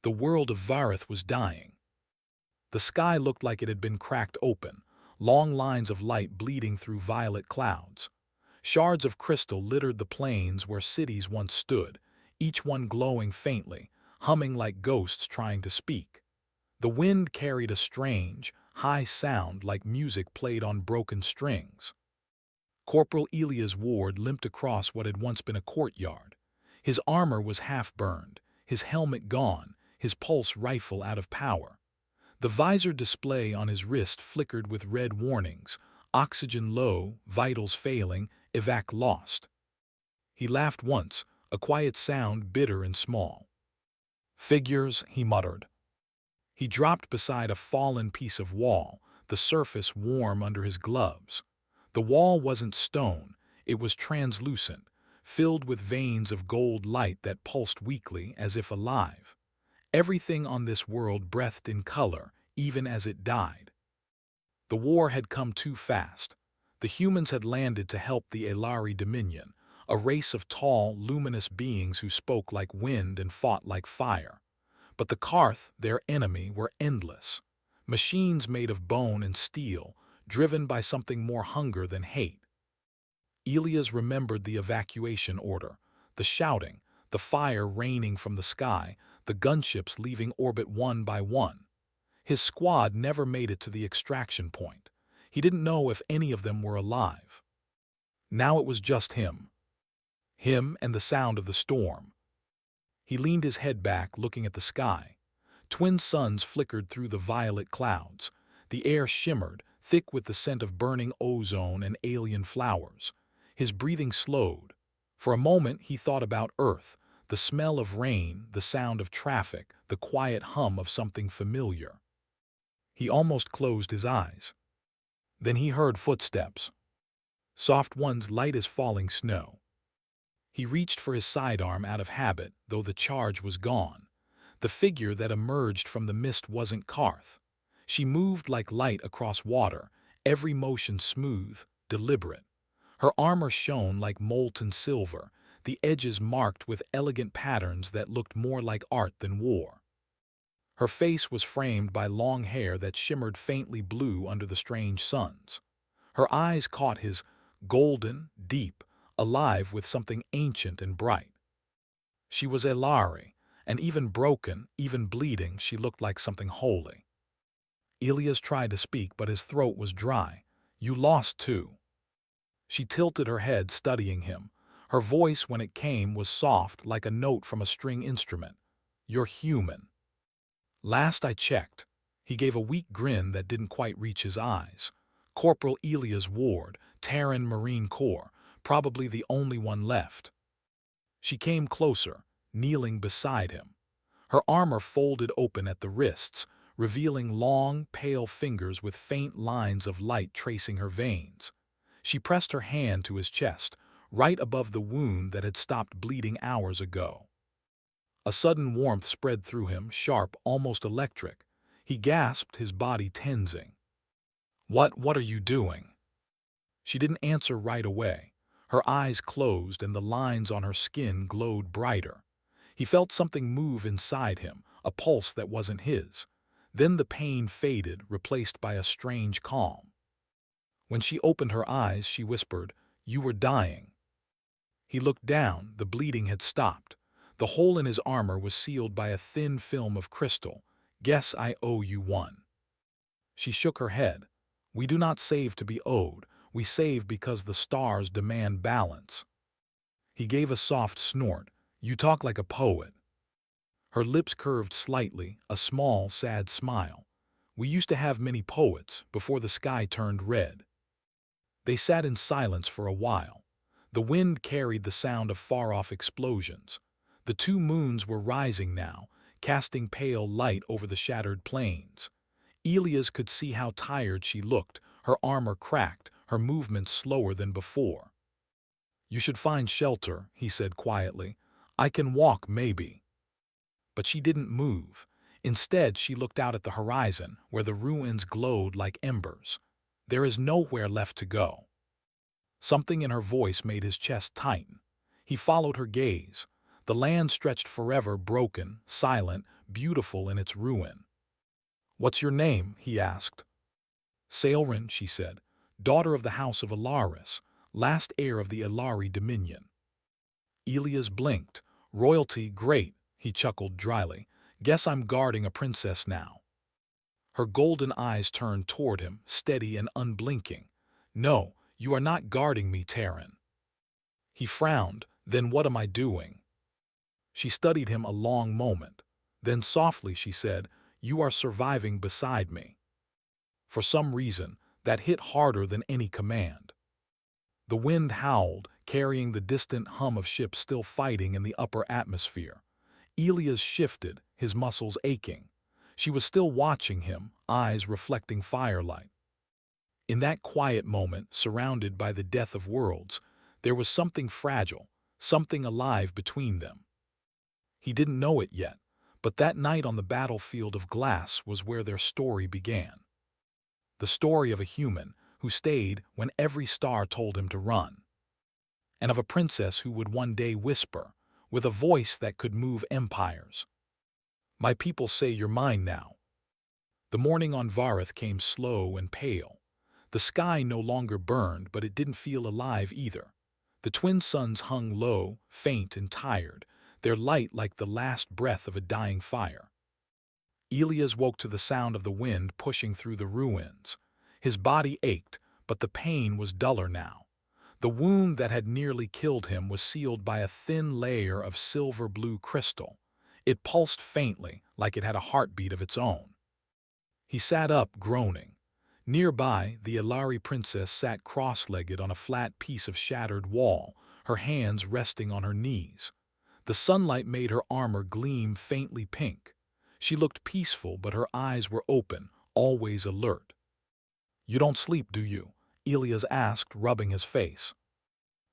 The world of Vareth was dying. The sky looked like it had been cracked open, long lines of light bleeding through violet clouds. Shards of crystal littered the plains where cities once stood, each one glowing faintly, humming like ghosts trying to speak. The wind carried a strange, high sound like music played on broken strings. Corporal Elias Ward limped across what had once been a courtyard. His armor was half-burned, his helmet gone, his pulse rifle out of power. The visor display on his wrist flickered with red warnings: oxygen low, vitals failing, evac lost. He laughed once, a quiet sound bitter and small. "Figures," he muttered. He dropped beside a fallen piece of wall, the surface warm under his gloves. The wall wasn't stone, it was translucent, filled with veins of gold light that pulsed weakly as if alive. Everything on this world breathed in color, even as it died. The war had come too fast. The humans had landed to help the Elari Dominion, a race of tall, luminous beings who spoke like wind and fought like fire. But the Karth, their enemy, were endless. Machines made of bone and steel, driven by something more hunger than hate. Elias remembered the evacuation order, the shouting, the fire raining from the sky, the gunships leaving orbit one by one. His squad never made it to the extraction point. He didn't know if any of them were alive. Now it was just him. Him and the sound of the storm. He leaned his head back, looking at the sky. Twin suns flickered through the violet clouds. The air shimmered, thick with the scent of burning ozone and alien flowers. His breathing slowed. For a moment he thought about Earth, the smell of rain, the sound of traffic, the quiet hum of something familiar. He almost closed his eyes. Then he heard footsteps. Soft ones light as falling snow. He reached for his sidearm out of habit, though the charge was gone. The figure that emerged from the mist wasn't Karth. She moved like light across water, every motion smooth, deliberate. Her armor shone like molten silver, the edges marked with elegant patterns that looked more like art than war. Her face was framed by long hair that shimmered faintly blue under the strange suns. Her eyes caught his, golden, deep, alive with something ancient and bright. She was Elari, and even broken, even bleeding, she looked like something holy. Elias tried to speak, but his throat was dry. "You lost too." She tilted her head, studying him. Her voice, when it came, was soft, like a note from a string instrument. "You're human." "Last I checked." He gave a weak grin that didn't quite reach his eyes. "Corporal Elias Ward, Terran Marine Corps, probably the only one left." She came closer, kneeling beside him. Her armor folded open at the wrists, revealing long, pale fingers with faint lines of light tracing her veins. She pressed her hand to his chest, right above the wound that had stopped bleeding hours ago. A sudden warmth spread through him, sharp, almost electric. He gasped, his body tensing. What are you doing?" She didn't answer right away. Her eyes closed and the lines on her skin glowed brighter. He felt something move inside him, a pulse that wasn't his. Then the pain faded, replaced by a strange calm. When she opened her eyes, she whispered, "You were dying." He looked down. The bleeding had stopped. The hole in his armor was sealed by a thin film of crystal. "Guess I owe you one." She shook her head. "We do not save to be owed. We save because the stars demand balance." He gave a soft snort. "You talk like a poet." Her lips curved slightly, a small, sad smile. "We used to have many poets, before the sky turned red." They sat in silence for a while. The wind carried the sound of far-off explosions. The two moons were rising now, casting pale light over the shattered plains. Elias could see how tired she looked, her armor cracked, her movements slower than before. "You should find shelter," he said quietly. "I can walk, maybe." But she didn't move. Instead, she looked out at the horizon, where the ruins glowed like embers. "There is nowhere left to go." Something in her voice made his chest tighten. He followed her gaze. The land stretched forever, broken, silent, beautiful in its ruin. "What's your name?" he asked. "Sailrin," she said, "daughter of the house of Alaris, last heir of the Ilari dominion." Elias blinked. "Royalty, great," he chuckled dryly. "Guess I'm guarding a princess now." Her golden eyes turned toward him, steady and unblinking. "No, you are not guarding me, Terran." He frowned. "Then what am I doing?" She studied him a long moment. Then softly she said, "You are surviving beside me." For some reason, that hit harder than any command. The wind howled, carrying the distant hum of ships still fighting in the upper atmosphere. Elias shifted, his muscles aching. She was still watching him, eyes reflecting firelight. In that quiet moment, surrounded by the death of worlds, there was something fragile, something alive between them. He didn't know it yet, but that night on the battlefield of glass was where their story began. The story of a human who stayed when every star told him to run, and of a princess who would one day whisper, with a voice that could move empires, "My people say you're mine now." The morning on Vareth came slow and pale. The sky no longer burned, but it didn't feel alive either. The twin suns hung low, faint and tired, their light like the last breath of a dying fire. Elias woke to the sound of the wind pushing through the ruins. His body ached, but the pain was duller now. The wound that had nearly killed him was sealed by a thin layer of silver-blue crystal. It pulsed faintly, like it had a heartbeat of its own. He sat up, groaning. Nearby, the Ilari princess sat cross-legged on a flat piece of shattered wall, her hands resting on her knees. The sunlight made her armor gleam faintly pink. She looked peaceful, but her eyes were open, always alert. "You don't sleep, do you?" Elias asked, rubbing his face.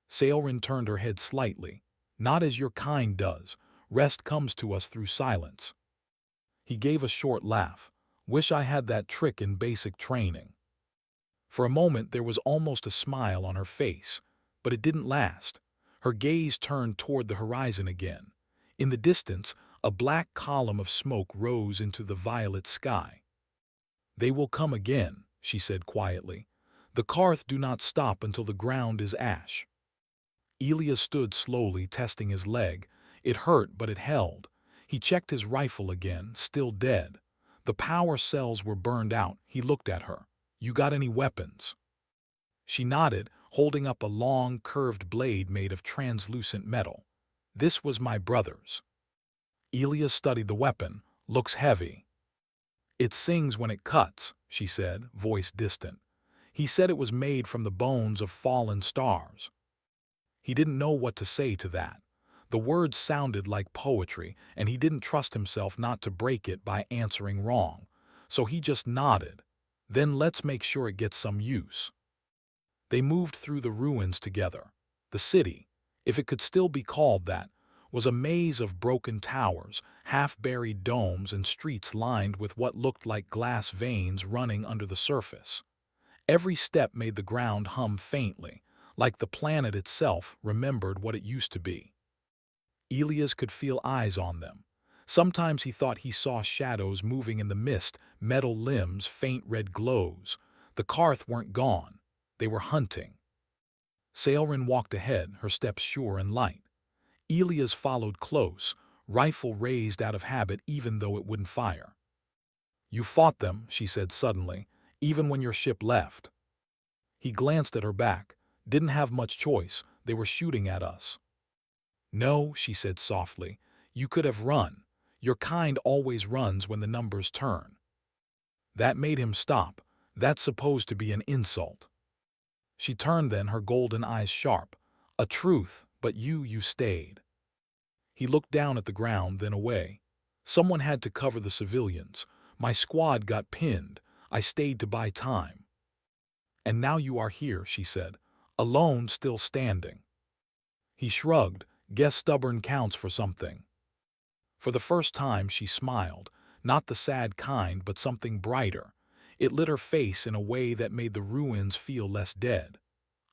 Sailrin turned her head slightly. "Not as your kind does. Rest comes to us through silence." He gave a short laugh. "Wish I had that trick in basic training." For a moment there was almost a smile on her face, but it didn't last. Her gaze turned toward the horizon again. In the distance, a black column of smoke rose into the violet sky. "They will come again," she said quietly. "The Karth do not stop until the ground is ash." Elias stood slowly, testing his leg. It hurt, but it held. He checked his rifle again, still dead. The power cells were burned out. He looked at her. "You got any weapons?" She nodded, holding up a long, curved blade made of translucent metal. "This was my brother's." Elias studied the weapon. "Looks heavy." "It sings when it cuts," she said, voice distant. "He said it was made from the bones of fallen stars." He didn't know what to say to that. The words sounded like poetry, and he didn't trust himself not to break it by answering wrong. So he just nodded. "Then let's make sure it gets some use." They moved through the ruins together. The city, if it could still be called that, was a maze of broken towers, half-buried domes, and streets lined with what looked like glass veins running under the surface. Every step made the ground hum faintly, like the planet itself remembered what it used to be. Elias could feel eyes on them. Sometimes he thought he saw shadows moving in the mist, metal limbs, faint red glows. The Karth weren't gone. They were hunting. Sailrin walked ahead, her steps sure and light. Elias followed close, rifle raised out of habit even though it wouldn't fire. "You fought them," she said suddenly, "even when your ship left." He glanced at her back. "Didn't have much choice. They were shooting at us." "No," she said softly. "You could have run. Your kind always runs when the numbers turn." That made him stop. That's supposed to be an insult. She turned then, her golden eyes sharp. "A truth, but you stayed." He looked down at the ground, then away. "Someone had to cover the civilians. My squad got pinned. I stayed to buy time." "And now you are here," she said, "alone, still standing." He shrugged. "Guess stubborn counts for something." For the first time she smiled, not the sad kind, but something brighter. It lit her face in a way that made the ruins feel less dead.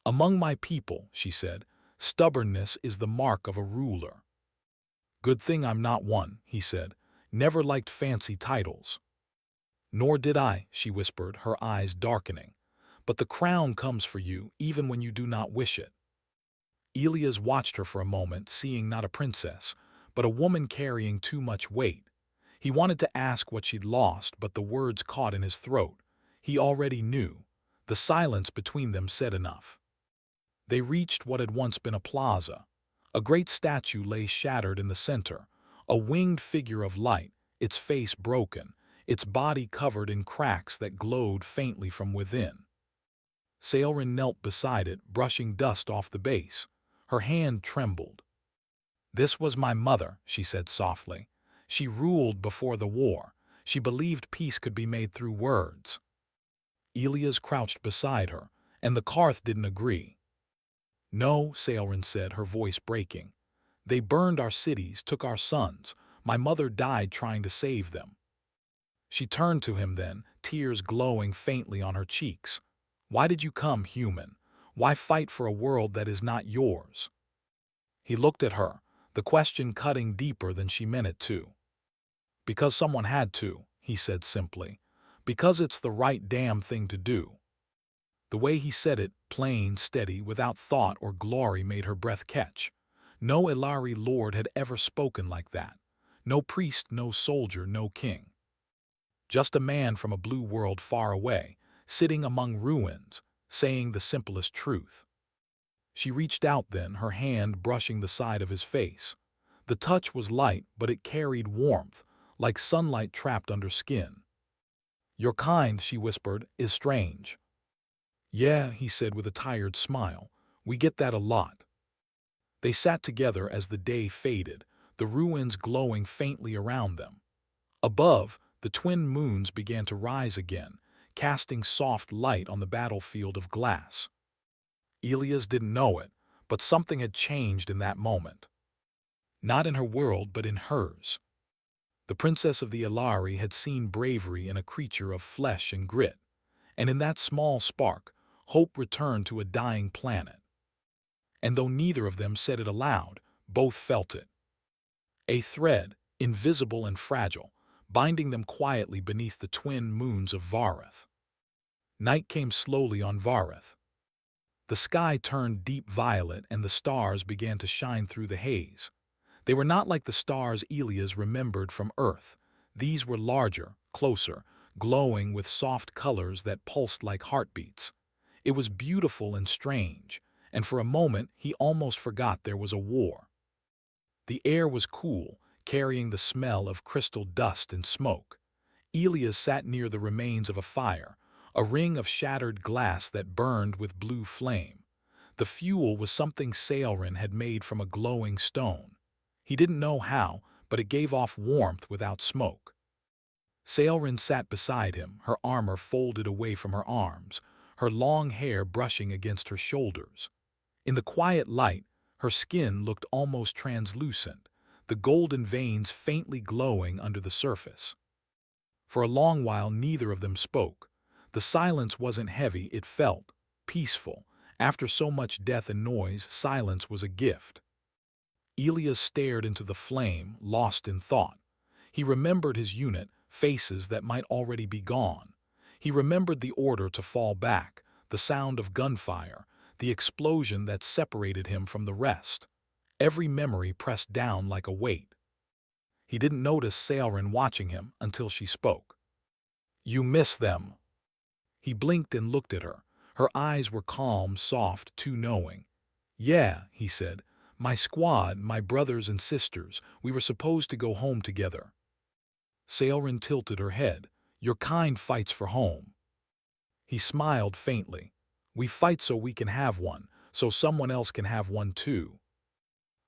"Among my people," she said, "stubbornness is the mark of a ruler." "Good thing I'm not one," he said. never liked fancy titles. Nor did I, she whispered, her eyes darkening. But the crown comes for you, even when you do not wish it. Elias watched her for a moment, seeing not a princess, but a woman carrying too much weight. He wanted to ask what she'd lost, but the words caught in his throat. He already knew. The silence between them said enough. They reached what had once been a plaza. A great statue lay shattered in the center, a winged figure of light, its face broken, its body covered in cracks that glowed faintly from within. Sailrin knelt beside it, brushing dust off the base. Her hand trembled. "This was my mother," she said softly. "She ruled before the war. She believed peace could be made through words." Elias crouched beside her, and the Karth didn't agree. "No," Sailrin said, her voice breaking. "They burned our cities, took our sons. My mother died trying to save them." She turned to him then, tears glowing faintly on her cheeks. "Why did you come, human? Why fight for a world that is not yours?" He looked at her, the question cutting deeper than she meant it to. "Because someone had to," he said simply. "Because it's the right damn thing to do." The way he said it, plain, steady, without thought or glory, made her breath catch. No Ilari lord had ever spoken like that. No priest, no soldier, no king. Just a man from a blue world far away, sitting among ruins, saying the simplest truth. She reached out then, her hand brushing the side of his face. The touch was light, but it carried warmth, like sunlight trapped under skin. "Your kind," she whispered, "is strange." "Yeah," he said with a tired smile. "We get that a lot." They sat together as the day faded, the ruins glowing faintly around them. Above, the twin moons began to rise again, casting soft light on the battlefield of glass. Elias didn't know it, but something had changed in that moment. Not in her world, but in hers. The princess of the Ilari had seen bravery in a creature of flesh and grit, and in that small spark, hope returned to a dying planet. And though neither of them said it aloud, both felt it. A thread, invisible and fragile, binding them quietly beneath the twin moons of Vareth. Night came slowly on Vareth. The sky turned deep violet and the stars began to shine through the haze. They were not like the stars Elias remembered from Earth. These were larger, closer, glowing with soft colors that pulsed like heartbeats. It was beautiful and strange, and for a moment he almost forgot there was a war. The air was cool, carrying the smell of crystal dust and smoke. Elias sat near the remains of a fire, a ring of shattered glass that burned with blue flame. The fuel was something Sailrin had made from a glowing stone. He didn't know how, but it gave off warmth without smoke. Sailrin sat beside him, her armor folded away from her arms, her long hair brushing against her shoulders. In the quiet light, her skin looked almost translucent, the golden veins faintly glowing under the surface. For a long while neither of them spoke. The silence wasn't heavy, it felt peaceful. After so much death and noise, silence was a gift. Elias stared into the flame, lost in thought. He remembered his unit, faces that might already be gone. He remembered the order to fall back, the sound of gunfire, the explosion that separated him from the rest. Every memory pressed down like a weight. He didn't notice Sailrin watching him until she spoke. "You miss them." He blinked and looked at her. Her eyes were calm, soft, too knowing. "Yeah," he said. "My squad, my brothers and sisters, we were supposed to go home together." Sailrin tilted her head. "Your kind fights for home." He smiled faintly. "We fight so we can have one, so someone else can have one too."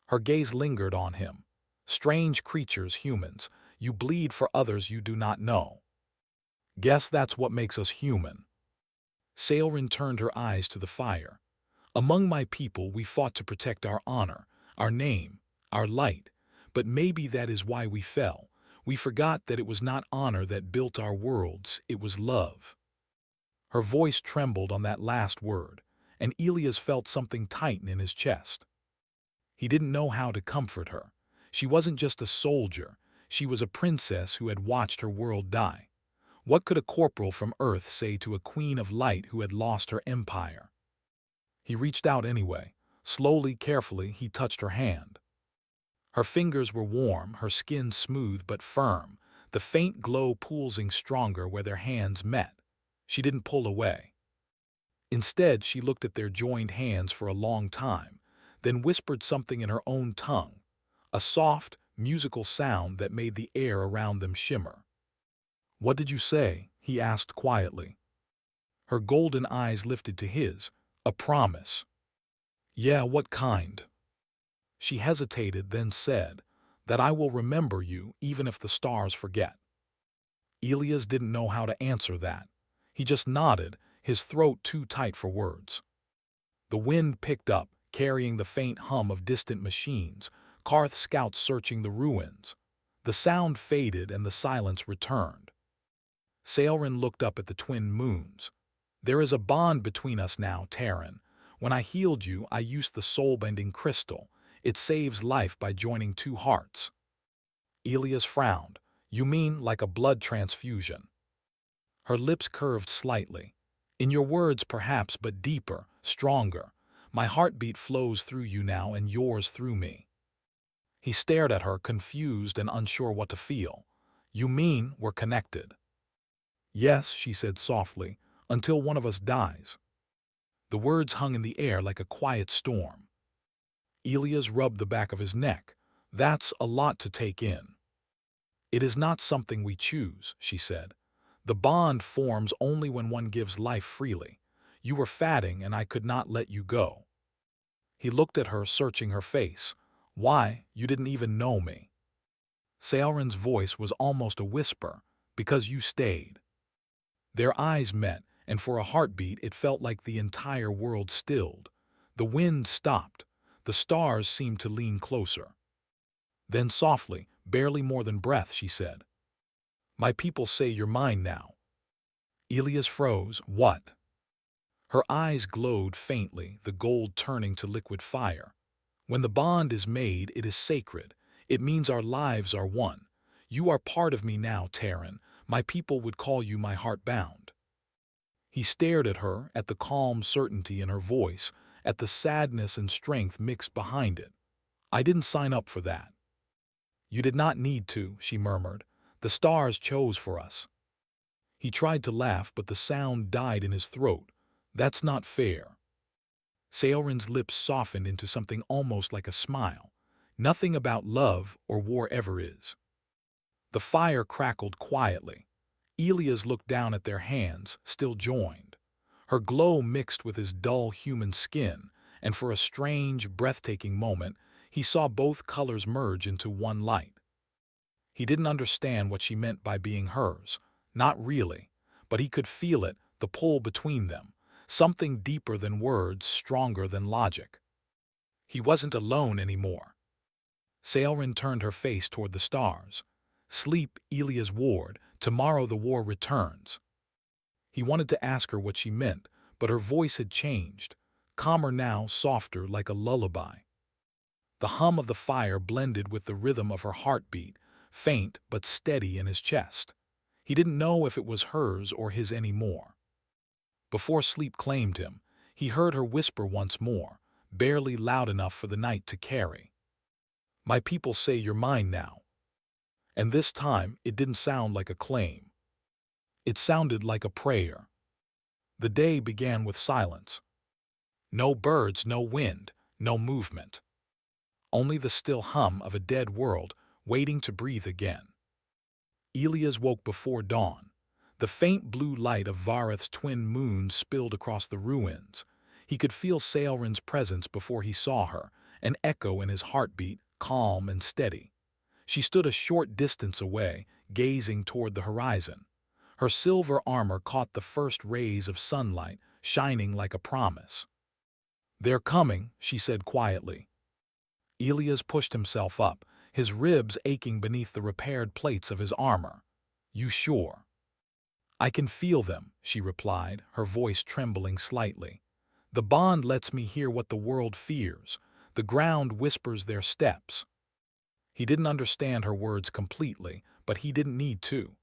Her gaze lingered on him. "Strange creatures, humans. You bleed for others you do not know. Guess that's what makes us human." Sailrin turned her eyes to the fire. "Among my people we fought to protect our honor, our name, our light. But maybe that is why we fell. We forgot that it was not honor that built our worlds, it was love." Her voice trembled on that last word, and Elias felt something tighten in his chest. He didn't know how to comfort her. She wasn't just a soldier. She was a princess who had watched her world die. What could a corporal from Earth say to a queen of light who had lost her empire? He reached out anyway. Slowly, carefully, he touched her hand. Her fingers were warm, her skin smooth but firm, the faint glow pulsing stronger where their hands met. She didn't pull away. Instead, she looked at their joined hands for a long time, then whispered something in her own tongue, a soft, musical sound that made the air around them shimmer. "What did you say?" he asked quietly. Her golden eyes lifted to his. "A promise." "Yeah, what kind?" She hesitated, then said, "That I will remember you even if the stars forget." Elias didn't know how to answer that. He just nodded, his throat too tight for words. The wind picked up, carrying the faint hum of distant machines, Karth scouts searching the ruins. The sound faded and the silence returned. Sailrin looked up at the twin moons. "There is a bond between us now, Terran. When I healed you, I used the soul-bending crystal. It saves life by joining two hearts." Elias frowned. "You mean like a blood transfusion?" Her lips curved slightly. "In your words perhaps, but deeper, stronger. My heartbeat flows through you now and yours through me." He stared at her, confused and unsure what to feel. "You mean we're connected?" "Yes," she said softly, "until one of us dies." The words hung in the air like a quiet storm. Elias rubbed the back of his neck. "That's a lot to take in." "It is not something we choose," she said. "The bond forms only when one gives life freely. You were fatting and I could not let you go." He looked at her, searching her face. "Why, you didn't even know me." Sailrin's voice was almost a whisper. "Because you stayed." Their eyes met, and for a heartbeat it felt like the entire world stilled. The wind stopped. The stars seemed to lean closer. Then softly, barely more than breath, she said, "My people say you're mine now." Elias froze. "What?" Her eyes glowed faintly, the gold turning to liquid fire. "When the bond is made, it is sacred. It means our lives are one. You are part of me now, Terran. My people would call you my heart bound." He stared at her, at the calm certainty in her voice, at the sadness and strength mixed behind it. "I didn't sign up for that." "You did not need to," she murmured. "The stars chose for us." He tried to laugh, but the sound died in his throat. "That's not fair." Sailrin's lips softened into something almost like a smile. "Nothing about love or war ever is." The fire crackled quietly. Elias looked down at their hands, still joined. Her glow mixed with his dull human skin, and for a strange, breathtaking moment, he saw both colors merge into one light. He didn't understand what she meant by being hers. Not really. But he could feel it, the pull between them. Something deeper than words, stronger than logic. He wasn't alone anymore. Sailrin turned her face toward the stars. "Sleep, Elias ward. Tomorrow the war returns." He wanted to ask her what she meant, but her voice had changed. Calmer now, softer, like a lullaby. The hum of the fire blended with the rhythm of her heartbeat, faint but steady in his chest. He didn't know if it was hers or his anymore. Before sleep claimed him, he heard her whisper once more, barely loud enough for the night to carry. "My people say you're mine now." And this time it didn't sound like a claim. It sounded like a prayer. The day began with silence. No birds, no wind, no movement. Only the still hum of a dead world waiting to breathe again. Elias woke before dawn. The faint blue light of Vareth's twin moons spilled across the ruins. He could feel Sailrin's presence before he saw her, an echo in his heartbeat, calm and steady. She stood a short distance away, gazing toward the horizon. Her silver armor caught the first rays of sunlight, shining like a promise. "They're coming," she said quietly. Elias pushed himself up, his ribs aching beneath the repaired plates of his armor. "You sure?" "I can feel them," she replied, her voice trembling slightly. "The bond lets me hear what the world fears. The ground whispers their steps." He didn't understand her words completely, but he didn't need to.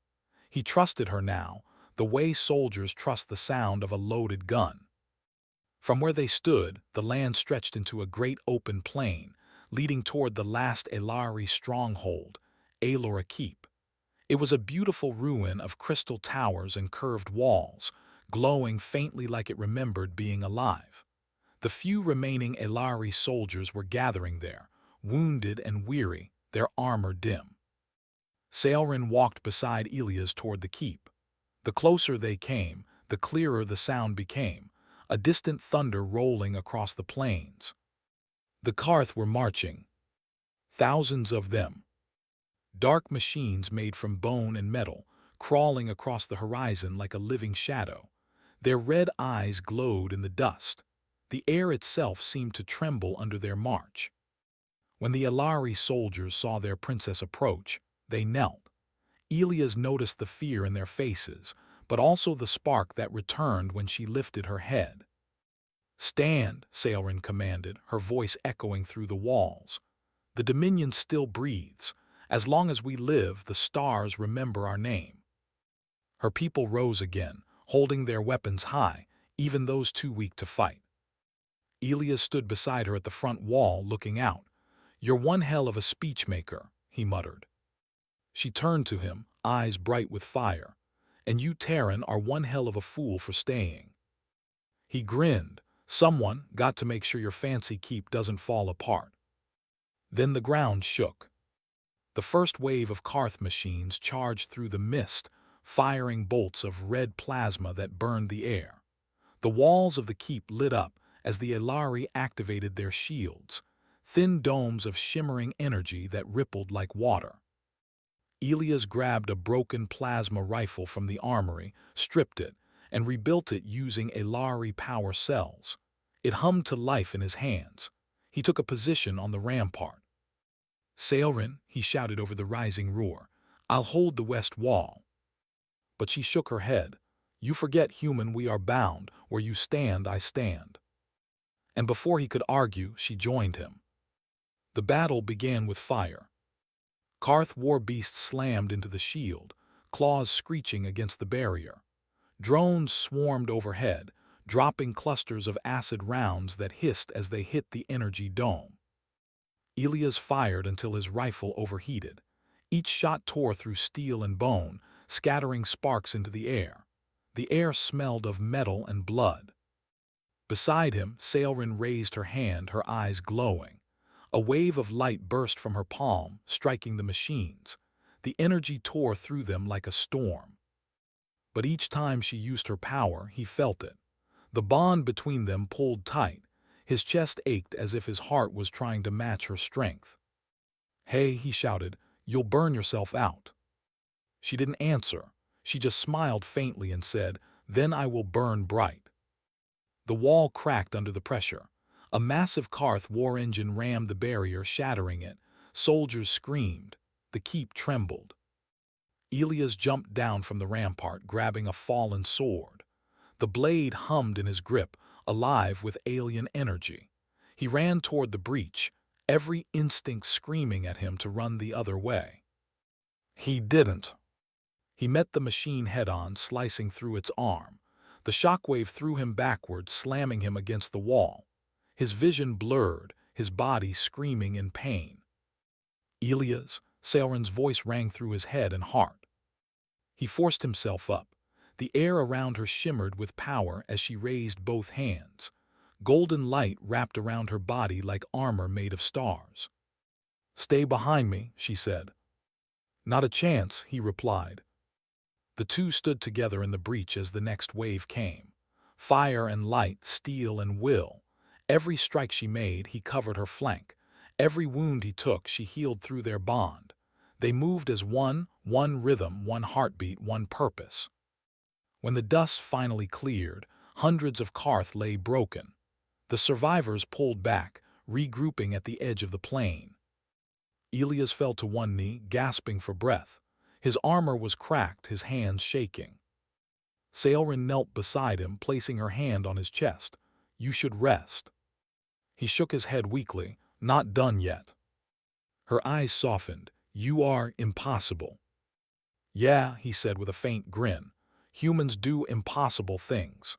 He trusted her now, the way soldiers trust the sound of a loaded gun. From where they stood, the land stretched into a great open plain, leading toward the last Elari stronghold, Aelora Keep. It was a beautiful ruin of crystal towers and curved walls, glowing faintly like it remembered being alive. The few remaining Elari soldiers were gathering there, wounded and weary, their armor dim. Saelrin walked beside Elias toward the keep. The closer they came, the clearer the sound became, a distant thunder rolling across the plains. The Karth were marching, thousands of them. Dark machines made from bone and metal, crawling across the horizon like a living shadow. Their red eyes glowed in the dust. The air itself seemed to tremble under their march. When the Elari soldiers saw their princess approach, they knelt. Elias noticed the fear in their faces, but also the spark that returned when she lifted her head. "Stand," Saelrin commanded, her voice echoing through the walls. "The Dominion still breathes. As long as we live, the stars remember our name." Her people rose again, holding their weapons high, even those too weak to fight. Elias stood beside her at the front wall, looking out. "You're one hell of a speechmaker," he muttered. She turned to him, eyes bright with fire. "And you, Terran, are one hell of a fool for staying." He grinned. "Someone got to make sure your fancy keep doesn't fall apart." Then the ground shook. The first wave of Karth machines charged through the mist, firing bolts of red plasma that burned the air. The walls of the keep lit up as the Elari activated their shields, thin domes of shimmering energy that rippled like water. Elias grabbed a broken plasma rifle from the armory, stripped it, and rebuilt it using Elari power cells. It hummed to life in his hands. He took a position on the rampart. "Saelrin," he shouted over the rising roar, "I'll hold the west wall." But she shook her head. "You forget, human, we are bound. Where you stand, I stand." And before he could argue, she joined him. The battle began with fire. Karth war beasts slammed into the shield, claws screeching against the barrier. Drones swarmed overhead, dropping clusters of acid rounds that hissed as they hit the energy dome. Elias fired until his rifle overheated. Each shot tore through steel and bone, scattering sparks into the air. The air smelled of metal and blood. Beside him, Saelrin raised her hand, her eyes glowing. A wave of light burst from her palm, striking the machines. The energy tore through them like a storm. But each time she used her power, he felt it. The bond between them pulled tight. His chest ached as if his heart was trying to match her strength. "Hey," he shouted, "you'll burn yourself out." She didn't answer. She just smiled faintly and said, "Then I will burn bright." The wall cracked under the pressure. A massive Karth war engine rammed the barrier, shattering it. Soldiers screamed. The keep trembled. Elias jumped down from the rampart, grabbing a fallen sword. The blade hummed in his grip, alive with alien energy. He ran toward the breach, every instinct screaming at him to run the other way. He didn't. He met the machine head-on, slicing through its arm. The shockwave threw him backward, slamming him against the wall. His vision blurred, his body screaming in pain. "Elias," Saelrin's voice rang through his head and heart. He forced himself up. The air around her shimmered with power as she raised both hands. Golden light wrapped around her body like armor made of stars. "Stay behind me," she said. "Not a chance," he replied. The two stood together in the breach as the next wave came. Fire and light, steel and will. Every strike she made, he covered her flank. Every wound he took, she healed through their bond. They moved as one rhythm, one heartbeat, one purpose. When the dust finally cleared, hundreds of Karth lay broken. The survivors pulled back, regrouping at the edge of the plain. Elias fell to one knee, gasping for breath. His armor was cracked, his hands shaking. Saelrin knelt beside him, placing her hand on his chest. "You should rest." He shook his head weakly. "Not done yet." Her eyes softened. "You are impossible." "Yeah," he said with a faint grin. "Humans do impossible things."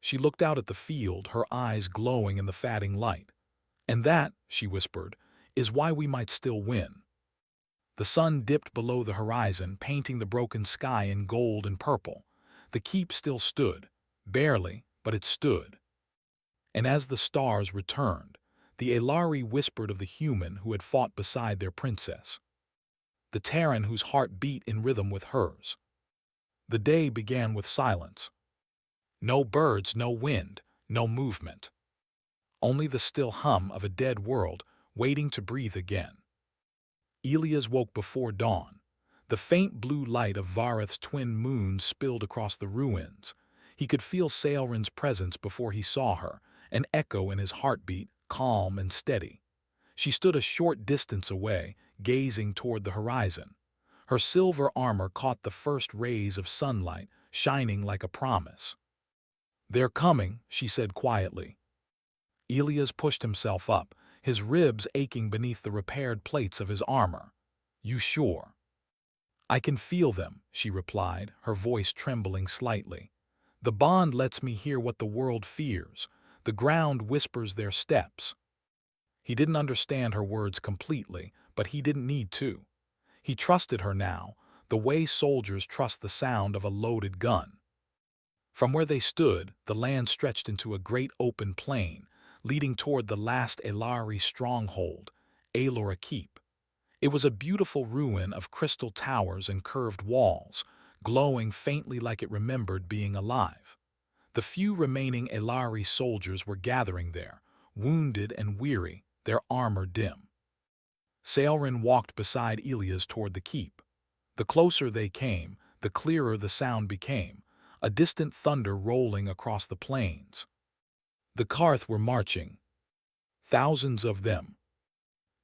She looked out at the field, her eyes glowing in the fading light. "And that," she whispered, "is why we might still win." The sun dipped below the horizon, painting the broken sky in gold and purple. The keep still stood. Barely, but it stood. And as the stars returned, the Elari whispered of the human who had fought beside their princess, the Terran whose heart beat in rhythm with hers. The day began with silence. No birds, no wind, no movement. Only the still hum of a dead world waiting to breathe again. Elias woke before dawn. The faint blue light of Vareth's twin moons spilled across the ruins. He could feel Sailrin's presence before he saw her, an echo in his heartbeat, calm and steady. She stood a short distance away, gazing toward the horizon. Her silver armor caught the first rays of sunlight, shining like a promise. "They're coming," she said quietly. Elias pushed himself up, his ribs aching beneath the repaired plates of his armor. "You sure?" "I can feel them," she replied, her voice trembling slightly. "The bond lets me hear what the world fears. The ground whispers their steps." He didn't understand her words completely, but he didn't need to. He trusted her now, the way soldiers trust the sound of a loaded gun. From where they stood, the land stretched into a great open plain, leading toward the last Elari stronghold, Aelora Keep. It was a beautiful ruin of crystal towers and curved walls, glowing faintly like it remembered being alive. The few remaining Elari soldiers were gathering there, wounded and weary, their armor dim. Sailrin walked beside Elias toward the keep. The closer they came, the clearer the sound became, a distant thunder rolling across the plains. The Karth were marching. Thousands of them.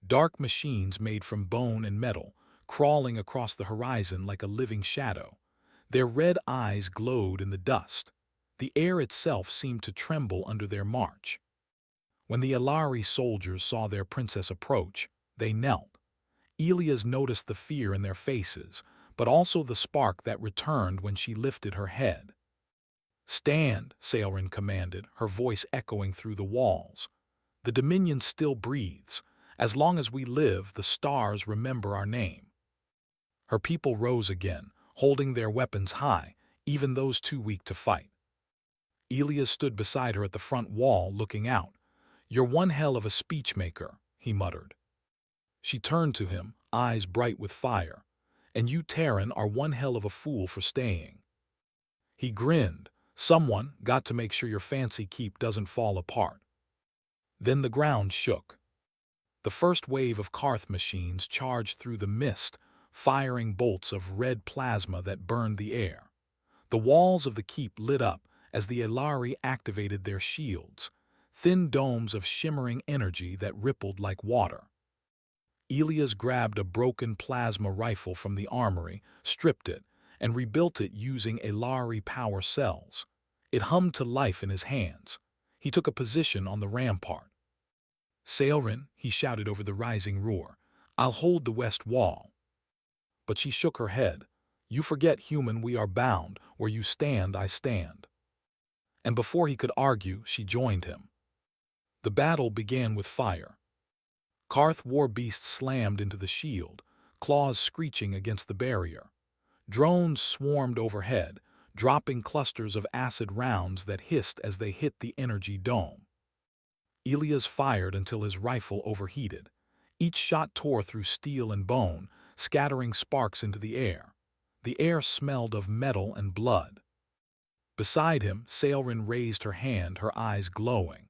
Dark machines made from bone and metal, crawling across the horizon like a living shadow. Their red eyes glowed in the dust. The air itself seemed to tremble under their march. When the Elari soldiers saw their princess approach, they knelt. Elias noticed the fear in their faces, but also the spark that returned when she lifted her head. "Stand," Sailrin commanded, her voice echoing through the walls. "The Dominion still breathes. As long as we live, the stars remember our name." Her people rose again, holding their weapons high, even those too weak to fight. Elias stood beside her at the front wall, looking out. "You're one hell of a speechmaker," he muttered. She turned to him, eyes bright with fire. "And you, Terran, are one hell of a fool for staying." He grinned. "Someone got to make sure your fancy keep doesn't fall apart." Then the ground shook. The first wave of Karth machines charged through the mist, firing bolts of red plasma that burned the air. The walls of the keep lit up as the Elari activated their shields, thin domes of shimmering energy that rippled like water. Elias grabbed a broken plasma rifle from the armory, stripped it, and rebuilt it using Elari power cells. It hummed to life in his hands. He took a position on the rampart. "Sailrin," he shouted over the rising roar, "I'll hold the west wall." But she shook her head. "You forget, human, we are bound. Where you stand, I stand." And before he could argue, she joined him. The battle began with fire. Karth war beasts slammed into the shield, claws screeching against the barrier. Drones swarmed overhead, dropping clusters of acid rounds that hissed as they hit the energy dome. Elias fired until his rifle overheated. Each shot tore through steel and bone, scattering sparks into the air. The air smelled of metal and blood. Beside him, Sailrin raised her hand, her eyes glowing.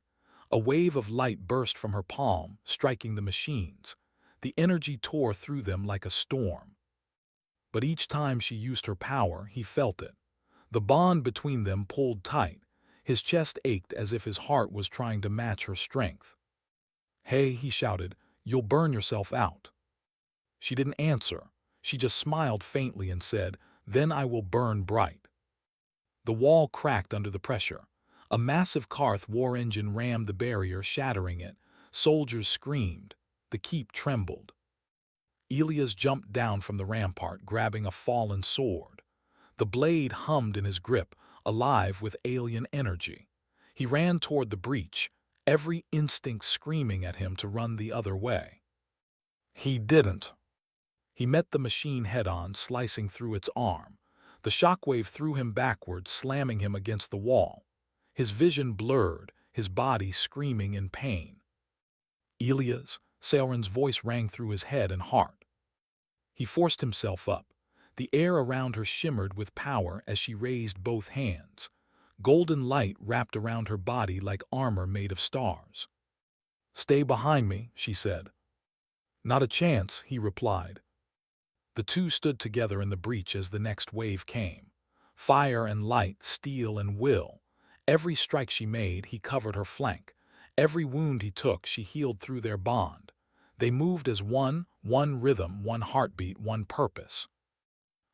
A wave of light burst from her palm, striking the machines. The energy tore through them like a storm. But each time she used her power, he felt it. The bond between them pulled tight. His chest ached as if his heart was trying to match her strength. "Hey," he shouted, "you'll burn yourself out." She didn't answer. She just smiled faintly and said, "Then I will burn bright." The wall cracked under the pressure. A massive Karth war engine rammed the barrier, shattering it. Soldiers screamed. The keep trembled. Elias jumped down from the rampart, grabbing a fallen sword. The blade hummed in his grip, alive with alien energy. He ran toward the breach, every instinct screaming at him to run the other way. He didn't. He met the machine head-on, slicing through its arm. The shockwave threw him backward, slamming him against the wall. His vision blurred, his body screaming in pain. Elias, Sauron's voice rang through his head and heart. He forced himself up. The air around her shimmered with power as she raised both hands. Golden light wrapped around her body like armor made of stars. "Stay behind me," she said. "Not a chance," he replied. The two stood together in the breach as the next wave came. Fire and light, steel and will. Every strike she made, he covered her flank. Every wound he took, she healed through their bond. They moved as one rhythm, one heartbeat, one purpose.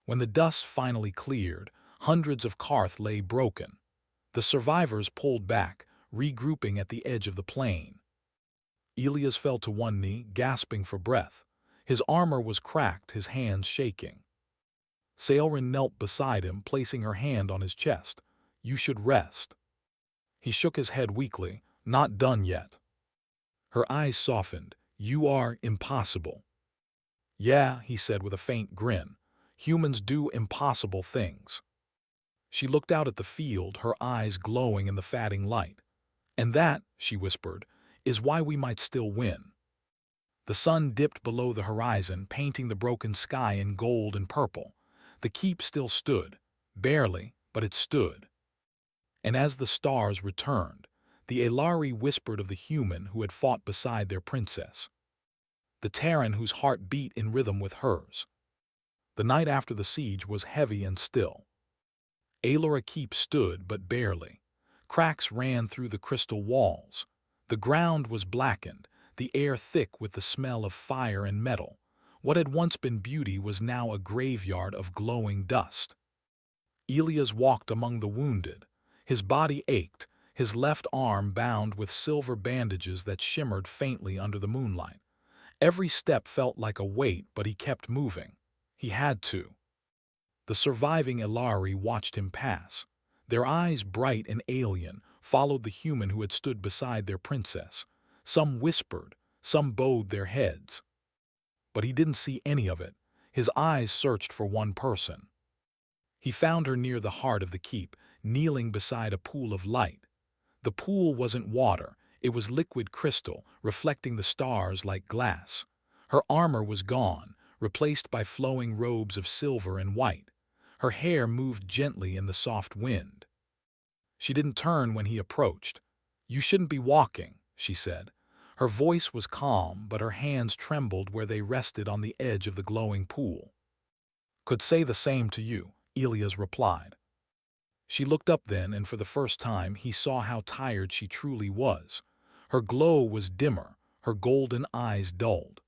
When the dust finally cleared, hundreds of Karth lay broken. The survivors pulled back, regrouping at the edge of the plain. Elias fell to one knee, gasping for breath. His armor was cracked, his hands shaking. Sauron knelt beside him, placing her hand on his chest. "You should rest." He shook his head weakly. "Not done yet." Her eyes softened. "You are impossible." "Yeah," he said with a faint grin. "Humans do impossible things." She looked out at the field, her eyes glowing in the fading light. "And that," she whispered, "is why we might still win." The sun dipped below the horizon, painting the broken sky in gold and purple. The keep still stood. Barely, but it stood. And as the stars returned, the Elari whispered of the human who had fought beside their princess. The Terran whose heart beat in rhythm with hers. The night after the siege was heavy and still. Aelora Keep stood, but barely. Cracks ran through the crystal walls. The ground was blackened, the air thick with the smell of fire and metal. What had once been beauty was now a graveyard of glowing dust. Elias walked among the wounded. His body ached, his left arm bound with silver bandages that shimmered faintly under the moonlight. Every step felt like a weight, but he kept moving. He had to. The surviving Elari watched him pass. Their eyes, bright and alien, followed the human who had stood beside their princess. Some whispered, some bowed their heads. But he didn't see any of it. His eyes searched for one person. He found her near the heart of the keep, kneeling beside a pool of light. The pool wasn't water, it was liquid crystal, reflecting the stars like glass. Her armor was gone, replaced by flowing robes of silver and white. Her hair moved gently in the soft wind. She didn't turn when he approached. "You shouldn't be walking," she said. Her voice was calm, but her hands trembled where they rested on the edge of the glowing pool. "Could say the same to you," Elias replied. She looked up then, and for the first time he saw how tired she truly was. Her glow was dimmer, her golden eyes dulled.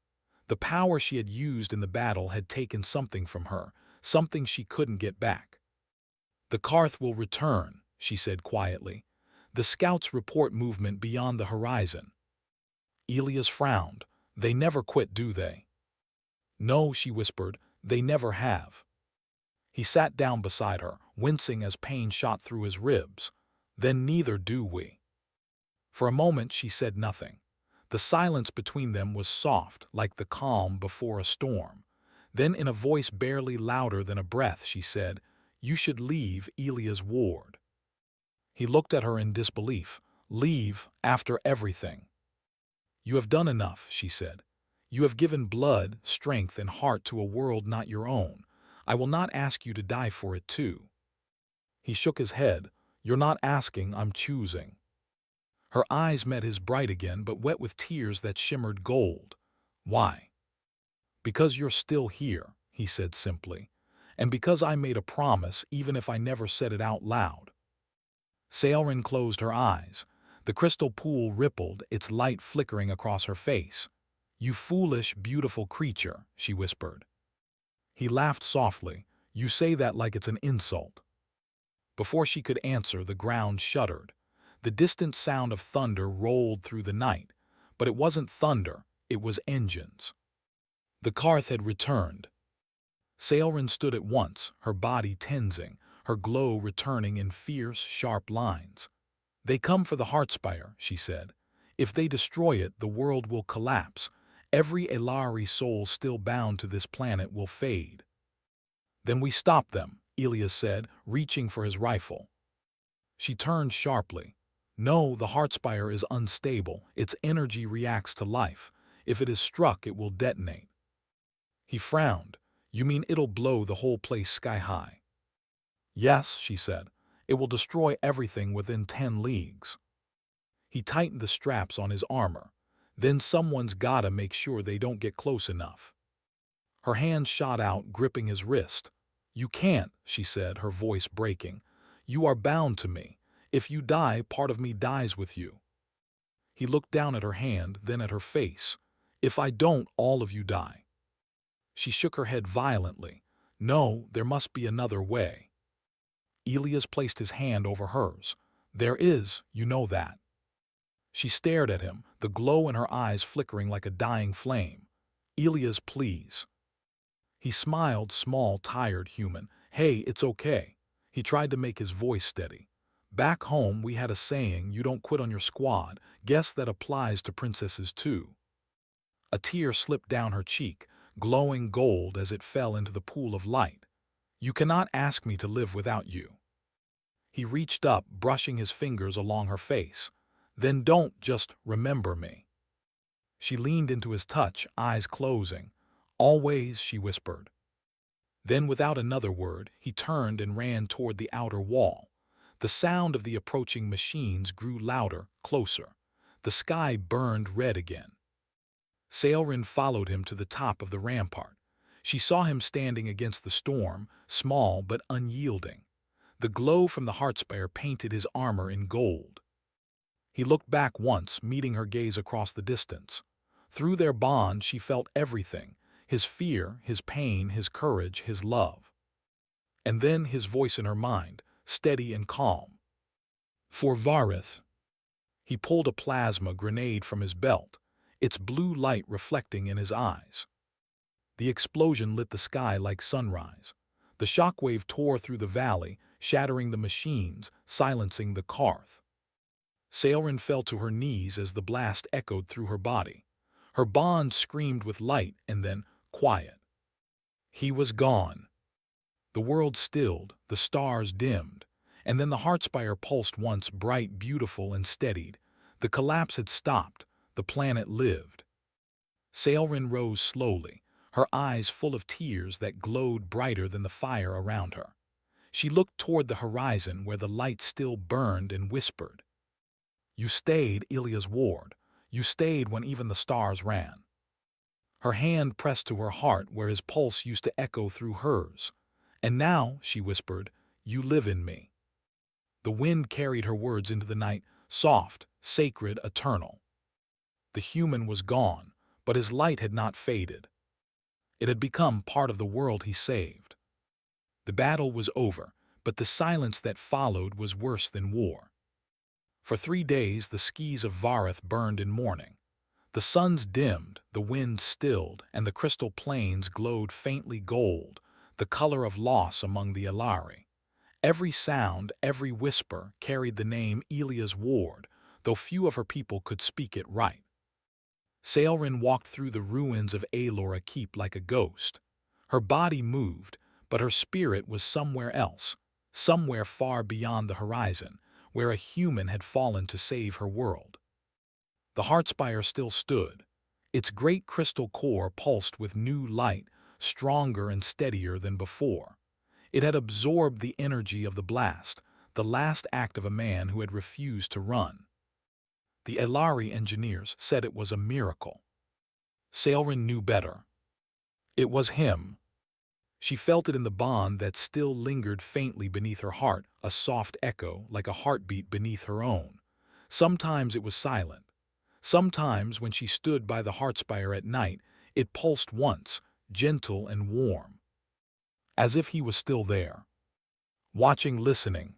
The power she had used in the battle had taken something from her, something she couldn't get back. "The Karth will return," she said quietly. "The scouts report movement beyond the horizon." Elias frowned. "They never quit, do they?" "No," she whispered, "they never have." He sat down beside her, wincing as pain shot through his ribs. "Then neither do we." For a moment she said nothing. The silence between them was soft, like the calm before a storm. Then in a voice barely louder than a breath she said, "You should leave Elia's ward." He looked at her in disbelief. "Leave after everything?" "You have done enough," she said. "You have given blood, strength, and heart to a world not your own. I will not ask you to die for it too." He shook his head. "You're not asking, I'm choosing." Her eyes met his bright again, but wet with tears that shimmered gold. "Why?" "Because you're still here," he said simply. "And because I made a promise, even if I never said it out loud." Sauron closed her eyes. The crystal pool rippled, its light flickering across her face. "You foolish, beautiful creature," she whispered. He laughed softly. "You say that like it's an insult." Before she could answer, the ground shuddered. The distant sound of thunder rolled through the night. But it wasn't thunder, it was engines. The Karth had returned. Sailrin stood at once, her body tensing, her glow returning in fierce, sharp lines. "They come for the Heartspire," she said. "If they destroy it, the world will collapse. Every Elari soul still bound to this planet will fade." "Then we stop them," Elias said, reaching for his rifle. She turned sharply. "No, the Heartspire is unstable. Its energy reacts to life. If it is struck, it will detonate." He frowned. "You mean it'll blow the whole place sky high?" "Yes," she said. "It will destroy everything within 10 leagues." He tightened the straps on his armor. "Then someone's gotta make sure they don't get close enough." Her hand shot out, gripping his wrist. "You can't," she said, her voice breaking. "You are bound to me. If you die, part of me dies with you." He looked down at her hand, then at her face. "If I don't, all of you die." She shook her head violently. "No, there must be another way." Elias placed his hand over hers. "There is, you know that." She stared at him, the glow in her eyes flickering like a dying flame. "Elias, please." He smiled, small, tired human. "Hey, it's okay." He tried to make his voice steady. "Back home we had a saying, you don't quit on your squad. Guess that applies to princesses too." A tear slipped down her cheek, glowing gold as it fell into the pool of light. "You cannot ask me to live without you." He reached up, brushing his fingers along her face. "Then don't just remember me." She leaned into his touch, eyes closing. "Always," she whispered. Then, without another word, he turned and ran toward the outer wall. The sound of the approaching machines grew louder, closer. The sky burned red again. Sailrin followed him to the top of the rampart. She saw him standing against the storm, small but unyielding. The glow from the Heartspire painted his armor in gold. He looked back once, meeting her gaze across the distance. Through their bond she felt everything, his fear, his pain, his courage, his love. And then his voice in her mind, steady and calm. "For Varith." He pulled a plasma grenade from his belt, its blue light reflecting in his eyes. The explosion lit the sky like sunrise. The shockwave tore through the valley, shattering the machines, silencing the Karth. Sailrin fell to her knees as the blast echoed through her body. Her bond screamed with light and then quiet. He was gone. The world stilled, the stars dimmed, and then the Heartspire pulsed once bright, beautiful, and steadied. The collapse had stopped. The planet lived. Sailrin rose slowly, her eyes full of tears that glowed brighter than the fire around her. She looked toward the horizon where the light still burned and whispered. "You stayed, Ilia's ward. You stayed when even the stars ran." Her hand pressed to her heart where his pulse used to echo through hers. "And now," she whispered, "you live in me." The wind carried her words into the night, soft, sacred, eternal. The human was gone, but his light had not faded. It had become part of the world he saved. The battle was over, but the silence that followed was worse than war. For 3 days the skis of Varith burned in mourning. The suns dimmed, the wind stilled, and the crystal plains glowed faintly gold, the color of loss among the Elari. Every sound, every whisper carried the name Elia's ward, though few of her people could speak it right. Sailrin walked through the ruins of Aelora Keep like a ghost. Her body moved, but her spirit was somewhere else, somewhere far beyond the horizon, where a human had fallen to save her world. The Heartspire still stood. Its great crystal core pulsed with new light, stronger and steadier than before. It had absorbed the energy of the blast, the last act of a man who had refused to run. The Elari engineers said it was a miracle. Sailrin knew better. It was him. She felt it in the bond that still lingered faintly beneath her heart, a soft echo like a heartbeat beneath her own. Sometimes it was silent. Sometimes, when she stood by the Heartspire at night, it pulsed once, gentle and warm. As if he was still there. Watching, listening.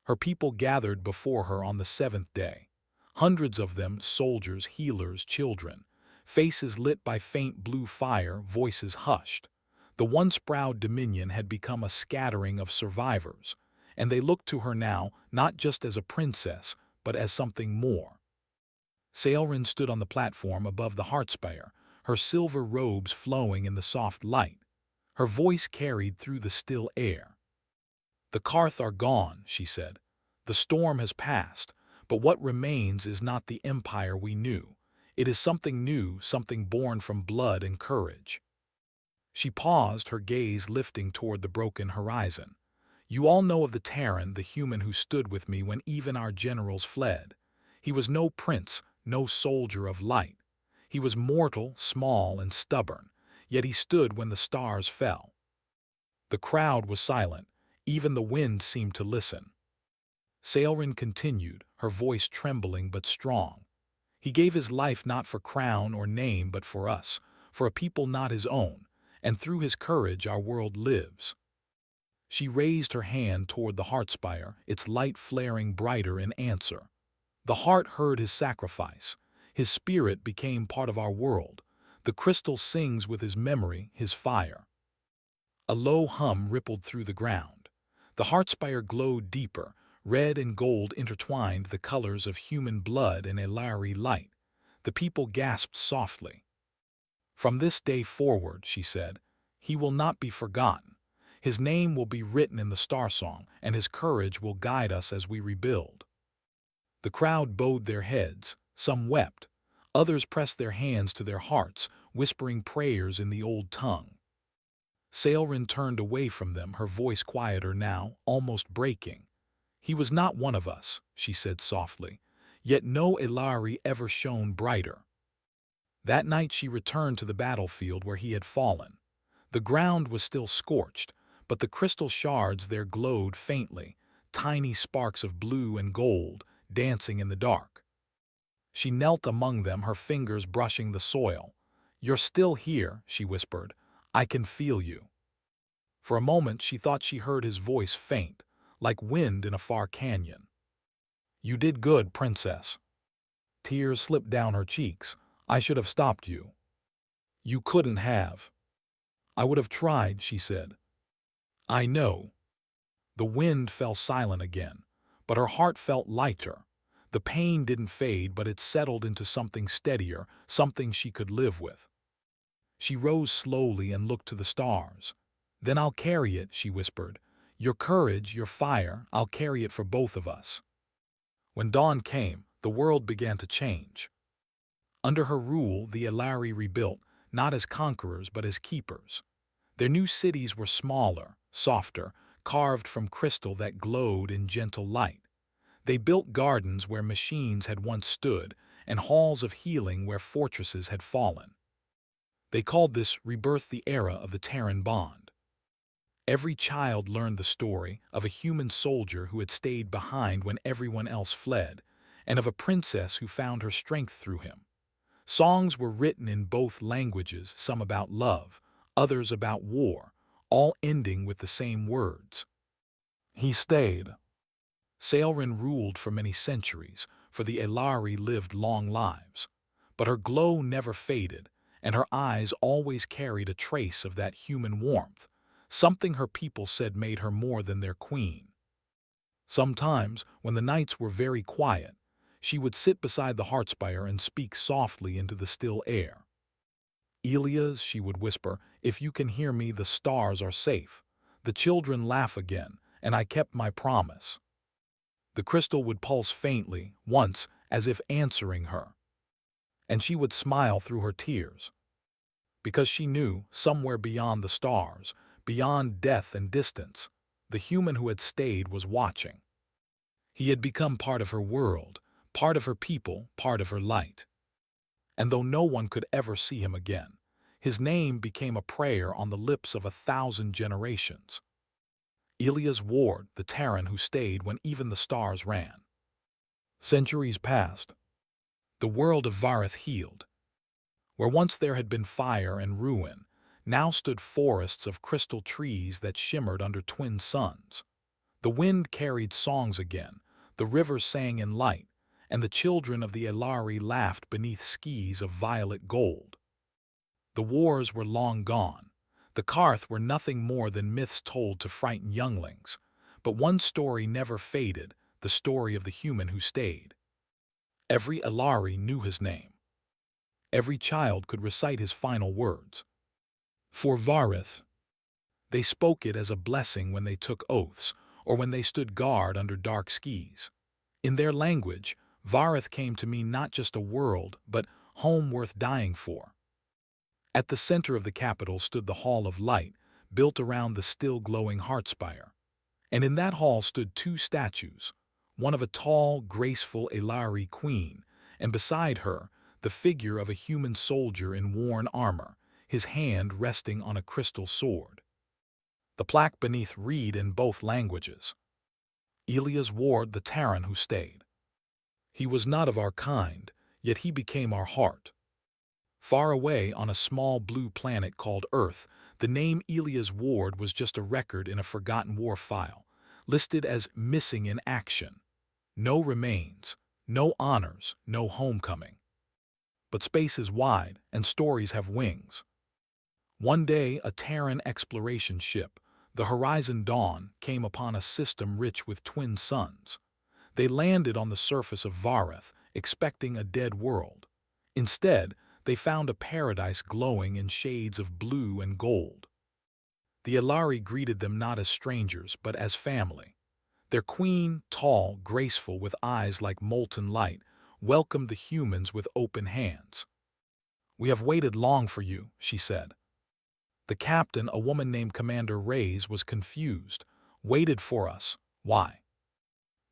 Her people gathered before her on the 7th day. Hundreds of them, soldiers, healers, children. Faces lit by faint blue fire, voices hushed. The once proud dominion had become a scattering of survivors, and they looked to her now not just as a princess, but as something more. Sailrin stood on the platform above the Heartspire, her silver robes flowing in the soft light. Her voice carried through the still air. "The Karth are gone," she said. "The storm has passed, but what remains is not the empire we knew. It is something new, something born from blood and courage." She paused, her gaze lifting toward the broken horizon. "You all know of the Terran, the human who stood with me when even our generals fled. He was no prince, no soldier of light. He was mortal, small, and stubborn, yet he stood when the stars fell." The crowd was silent. Even the wind seemed to listen. Sailrin continued, her voice trembling but strong. "He gave his life not for crown or name but for us, for a people not his own, and through his courage our world lives." She raised her hand toward the Heartspire, its light flaring brighter in answer. "The heart heard his sacrifice. His spirit became part of our world. The crystal sings with his memory, his fire." A low hum rippled through the ground. The Heartspire glowed deeper, red and gold intertwined, the colors of human blood in a Lari light. The people gasped softly. "From this day forward," she said, "he will not be forgotten. His name will be written in the Star Song, and his courage will guide us as we rebuild." The crowd bowed their heads, some wept, others pressed their hands to their hearts, whispering prayers in the old tongue. Sailrin turned away from them, her voice quieter now, almost breaking. "He was not one of us," she said softly, "yet no Ilari ever shone brighter." That night she returned to the battlefield where he had fallen. The ground was still scorched, but the crystal shards there glowed faintly, tiny sparks of blue and gold, dancing in the dark. She knelt among them, her fingers brushing the soil. "You're still here," she whispered. "I can feel you." For a moment she thought she heard his voice faint, like wind in a far canyon. "You did good, princess." Tears slipped down her cheeks. "I should have stopped you." "You couldn't have." "I would have tried," she said. "I know." The wind fell silent again, but her heart felt lighter. The pain didn't fade, but it settled into something steadier, something she could live with. She rose slowly and looked to the stars. "Then I'll carry it," she whispered. "Your courage, your fire, I'll carry it for both of us." When dawn came, the world began to change. Under her rule, the Ilari rebuilt, not as conquerors but as keepers. Their new cities were smaller, softer, carved from crystal that glowed in gentle light. They built gardens where machines had once stood, and halls of healing where fortresses had fallen. They called this rebirth, the era of the Terran bond. Every child learned the story of a human soldier who had stayed behind when everyone else fled, and of a princess who found her strength through him. Songs were written in both languages, some about love, others about war, all ending with the same words. He stayed. Sailrin ruled for many centuries, for the Ilari lived long lives. But her glow never faded, and her eyes always carried a trace of that human warmth, something her people said made her more than their queen. Sometimes, when the nights were very quiet, she would sit beside the Heartspire and speak softly into the still air. "Elias," she would whisper, "if you can hear me, the stars are safe. The children laugh again, and I kept my promise." The crystal would pulse faintly, once, as if answering her. And she would smile through her tears. Because she knew, somewhere beyond the stars, beyond death and distance, the human who had stayed was watching. He had become part of her world, part of her people, part of her light. And though no one could ever see him again, his name became a prayer on the lips of 1,000 generations. Elias Ward, the Terran who stayed when even the stars ran. Centuries passed. The world of Vareth healed. Where once there had been fire and ruin, now stood forests of crystal trees that shimmered under twin suns. The wind carried songs again, the rivers sang in light, and the children of the Elari laughed beneath skis of violet gold. The wars were long gone. The Karth were nothing more than myths told to frighten younglings. But one story never faded, the story of the human who stayed. Every Elari knew his name. Every child could recite his final words. For Varith, they spoke it as a blessing when they took oaths, or when they stood guard under dark skis. In their language, Varith came to mean not just a world, but home worth dying for. At the center of the capital stood the Hall of Light, built around the still glowing Heartspire. And in that hall stood two statues, one of a tall, graceful Elari queen, and beside her, the figure of a human soldier in worn armor, his hand resting on a crystal sword. The plaque beneath read in both languages. Elia's ward, the Terran who stayed. He was not of our kind, yet he became our heart. Far away on a small blue planet called Earth, the name Elia's ward was just a record in a forgotten war file, listed as missing in action. No remains, no honors, no homecoming. But space is wide, and stories have wings. One day, a Terran exploration ship, the Horizon Dawn, came upon a system rich with twin suns. They landed on the surface of Vareth, expecting a dead world. Instead, they found a paradise glowing in shades of blue and gold. The Elari greeted them not as strangers, but as family. Their queen, tall, graceful, with eyes like molten light, welcomed the humans with open hands. "We have waited long for you," she said. The captain, a woman named Commander Reyes, was confused. "Waited for us? Why?"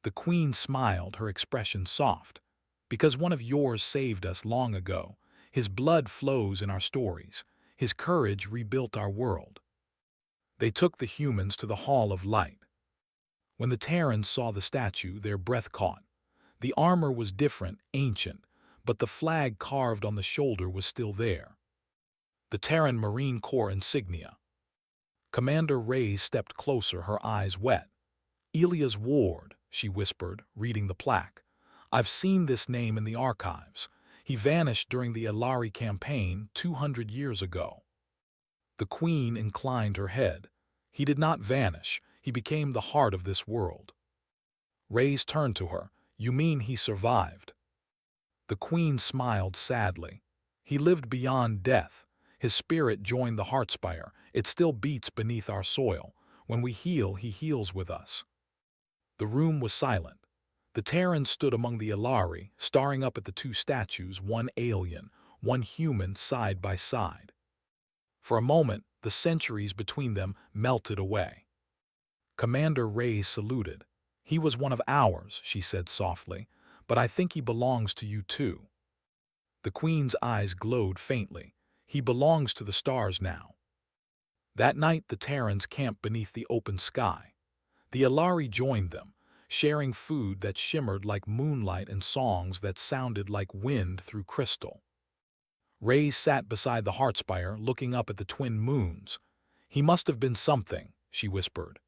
The queen smiled, her expression soft. "Because one of yours saved us long ago. His blood flows in our stories. His courage rebuilt our world." They took the humans to the Hall of Light. When the Terrans saw the statue, their breath caught. The armor was different, ancient, but the flag carved on the shoulder was still there. The Terran Marine Corps insignia. Commander Reyes stepped closer, her eyes wet. "Elia's ward," she whispered, reading the plaque. "I've seen this name in the archives. He vanished during the Elari campaign 200 years ago." The queen inclined her head. "He did not vanish. He became the heart of this world." Reyes turned to her. "You mean he survived?" The queen smiled sadly. "He lived beyond death. His spirit joined the Heartspire. It still beats beneath our soil. When we heal, he heals with us." The room was silent. The Terrans stood among the Elari, staring up at the two statues, one alien, one human, side by side. For a moment, the centuries between them melted away. Commander Reyes saluted. "He was one of ours," she said softly, "but I think he belongs to you too." The queen's eyes glowed faintly. "He belongs to the stars now." That night the Terrans camped beneath the open sky. The Elari joined them, sharing food that shimmered like moonlight and songs that sounded like wind through crystal. Reyes sat beside the Heartspire, looking up at the twin moons. "He must have been something," she whispered.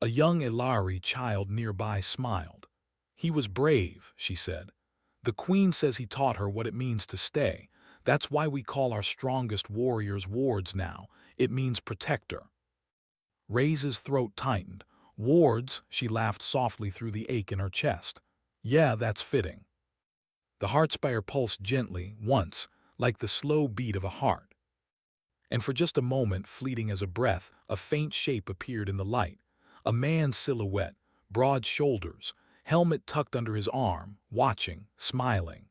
A young Elari child nearby smiled. "He was brave," she said. "The queen says he taught her what it means to stay. That's why we call our strongest warriors wards now. It means protector." Reyes's throat tightened. "Wards," she laughed softly through the ache in her chest. "Yeah, that's fitting." The Heartspire pulsed gently, once, like the slow beat of a heart. And for just a moment, fleeting as a breath, a faint shape appeared in the light. A man's silhouette, broad shoulders, helmet tucked under his arm, watching, smiling.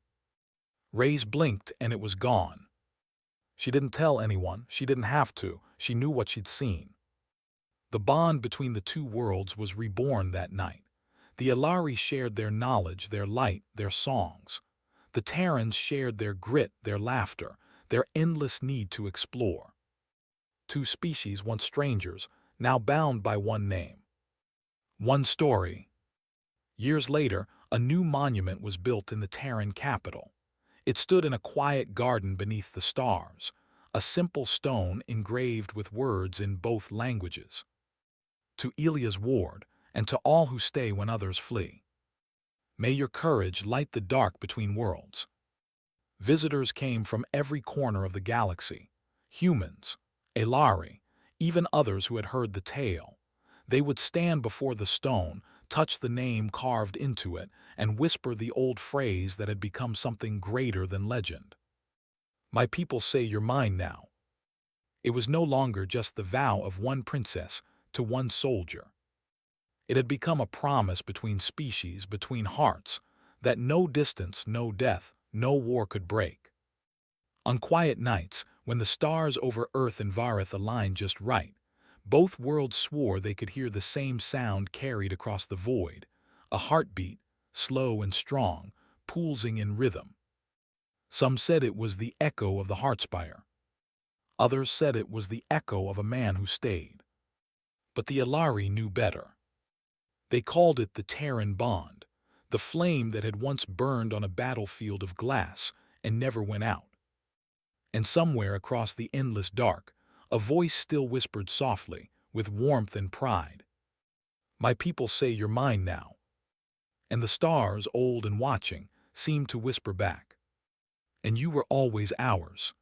Reyes blinked and it was gone. She didn't tell anyone, she didn't have to, she knew what she'd seen. The bond between the two worlds was reborn that night. The Elari shared their knowledge, their light, their songs. The Terrans shared their grit, their laughter, their endless need to explore. Two species, once strangers, now bound by one name. One story. Years later, a new monument was built in the Terran capital. It stood in a quiet garden beneath the stars, a simple stone engraved with words in both languages. "To Elia's ward, and to all who stay when others flee." May your courage light the dark between worlds. Visitors came from every corner of the galaxy. Humans, Elari, even others who had heard the tale. They would stand before the stone, touch the name carved into it, and whisper the old phrase that had become something greater than legend. My people say you're mine now. It was no longer just the vow of one princess to one soldier. It had become a promise between species, between hearts, that no distance, no death, no war could break. On quiet nights, when the stars over Earth and Vareth aligned just right, both worlds swore they could hear the same sound carried across the void, a heartbeat, slow and strong, pulsing in rhythm. Some said it was the echo of the Heartspire. Others said it was the echo of a man who stayed. But the Elari knew better. They called it the Terran bond, the flame that had once burned on a battlefield of glass and never went out. And somewhere across the endless dark, a voice still whispered softly, with warmth and pride, "My people say you're mine now." And the stars, old and watching, seemed to whisper back, "And you were always ours."